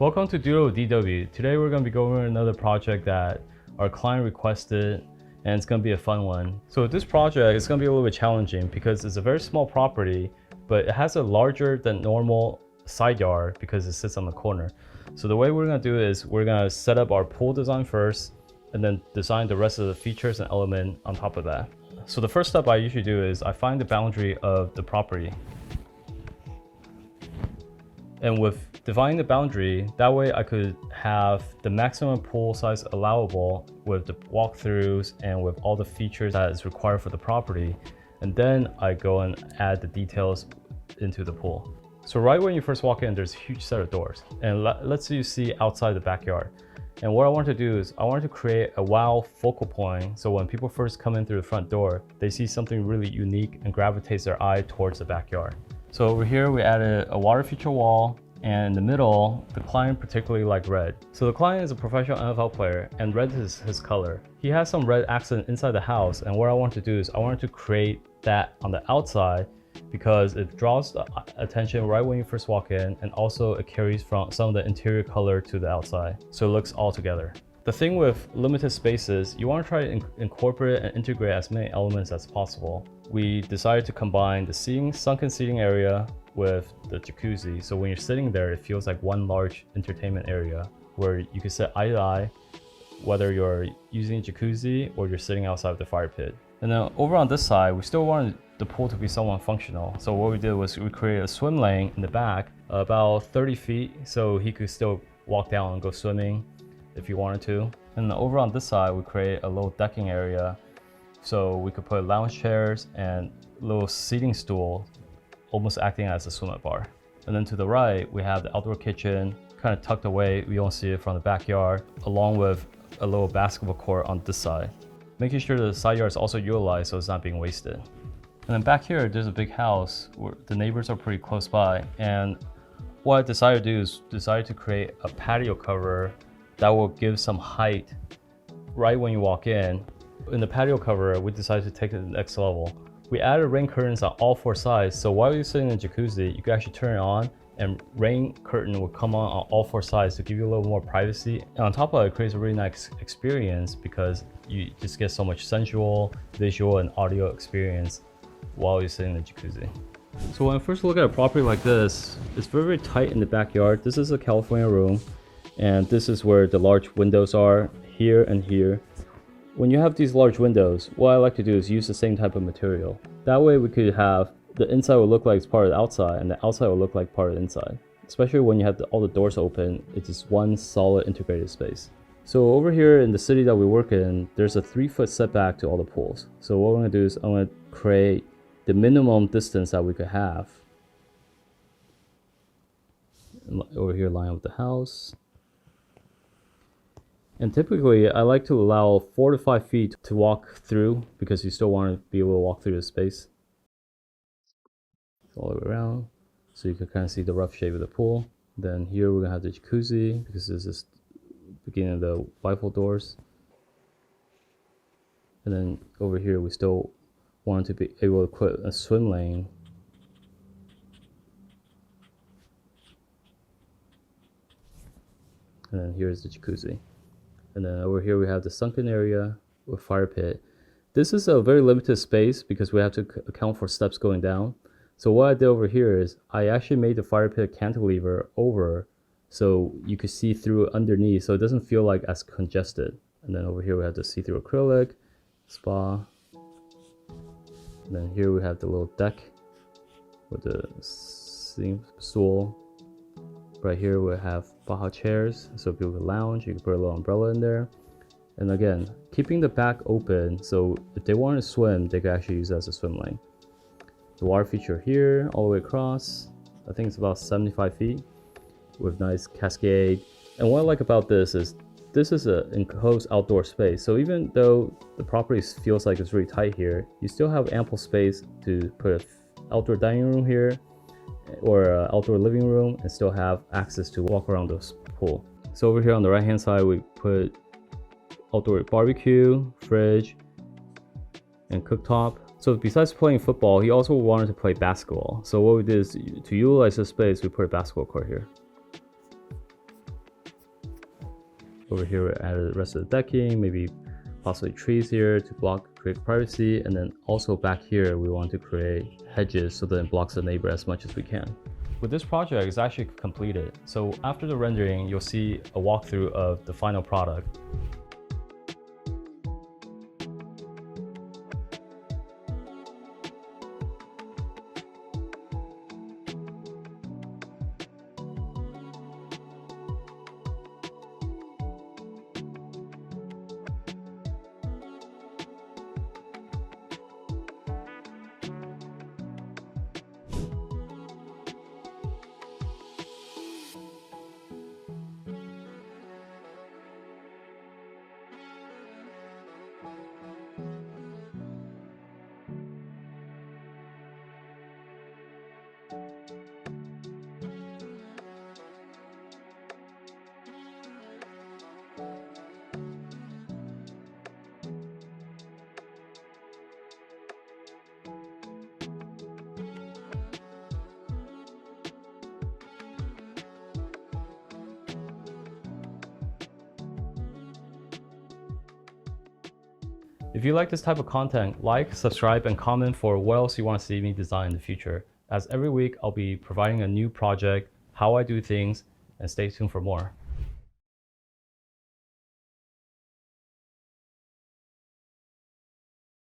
Welcome to Doodle with DW. Today we're going to be going over another project that our client requested, and it's going to be a fun one. So this project is going to be a little bit challenging because it's a very small property, but it has a larger than normal side yard because it sits on the corner. So the way we're going to do is we're going to set up our pool design first and then design the rest of the features and element on top of that. So the first step I usually do is I find the boundary of the property. And with defining the boundary, that way I could have the maximum pool size allowable with the walkthroughs and with all the features that is required for the property. And then I go and add the details into the pool. So right when you first walk in, there's a huge set of doors. And let's say you see outside the backyard. And what I want to do is I want to create a wow focal point. So when people first come in through the front door, they see something really unique and gravitates their eye towards the backyard. So over here, we added a water feature wall, and in the middle, the client particularly liked red. So the client is a professional NFL player, and red is his color. He has some red accent inside the house, and what I want to do is I want to create that on the outside because it draws the attention right when you first walk in, and also it carries from some of the interior color to the outside, so it looks all together. The thing with limited spaces, you want to try to incorporate and integrate as many elements as possible. We decided to combine the sunken seating area with the jacuzzi. So when you're sitting there, it feels like one large entertainment area where you can sit eye to eye, whether you're using jacuzzi or you're sitting outside of the fire pit. And then over on this side, we still wanted the pool to be somewhat functional. So what we did was we created a swim lane in the back, about 30 feet, so he could still walk down and go swimming if you wanted to. And over on this side, we create a little decking area so we could put lounge chairs and little seating stool, almost acting as a swim-up bar. And then to the right, we have the outdoor kitchen, kind of tucked away. We don't see it from the backyard, along with a little basketball court on this side, making sure the side yard is also utilized so it's not being wasted. And then back here, there's a big house where the neighbors are pretty close by. And what I decided to do is to create a patio cover that will give some height right when you walk in. In the patio cover, we decided to take it to the next level. We added rain curtains on all four sides, so while you're sitting in the jacuzzi, you can actually turn it on and rain curtain will come on all four sides to give you a little more privacy. And on top of it, it creates a really nice experience because you just get so much sensual, visual, and audio experience while you're sitting in the jacuzzi. So when I first look at a property like this, it's very, very tight in the backyard. This is a California room, and this is where the large windows are, here and here. When you have these large windows, what I like to do is use the same type of material. That way we could have the inside will look like it's part of the outside and the outside will look like part of the inside. Especially when you have all the doors open, it's just one solid integrated space. So over here in the city that we work in, there's a 3-foot setback to all the pools. So what I'm gonna do is I'm gonna create the minimum distance that we could have. Over here, line with the house. And typically, I like to allow 4 to 5 feet to walk through because you still want to be able to walk through the space. All the way around, so you can kind of see the rough shape of the pool. Then here we're gonna have the jacuzzi because this is the beginning of the bifold doors. And then over here, we still want to be able to put a swim lane. And then here's the jacuzzi. And then over here we have the sunken area with fire pit. This is a very limited space because we have to account for steps going down. So what I did over here is I actually made the fire pit cantilever over so you could see through underneath so it doesn't feel like as congested. And then over here we have the see-through acrylic, spa. And then here we have the little deck with the seam stool. Right here we have Baja chairs, so people can lounge, you can put a little umbrella in there. And again, keeping the back open, so if they want to swim, they can actually use it as a swim lane. The water feature here, all the way across, I think it's about 75 feet, with nice cascade. And what I like about this is an enclosed outdoor space. So even though the property feels like it's really tight here, you still have ample space to put an outdoor dining room here, or an outdoor living room and still have access to walk around the pool. So over here on the right hand side, we put outdoor barbecue, fridge, and cooktop. So besides playing football, he also wanted to play basketball. So what we did is to utilize this space, we put a basketball court here. Over here, we added the rest of the decking, maybe possibly trees here to create privacy. And then also back here, we want to create hedges so that it blocks the neighbor as much as we can. With this project, it's actually completed. So after the rendering, you'll see a walkthrough of the final product. If you like this type of content, like, subscribe, and comment for what else you want to see me design in the future, as every week I'll be providing a new project, how I do things, and stay tuned for more.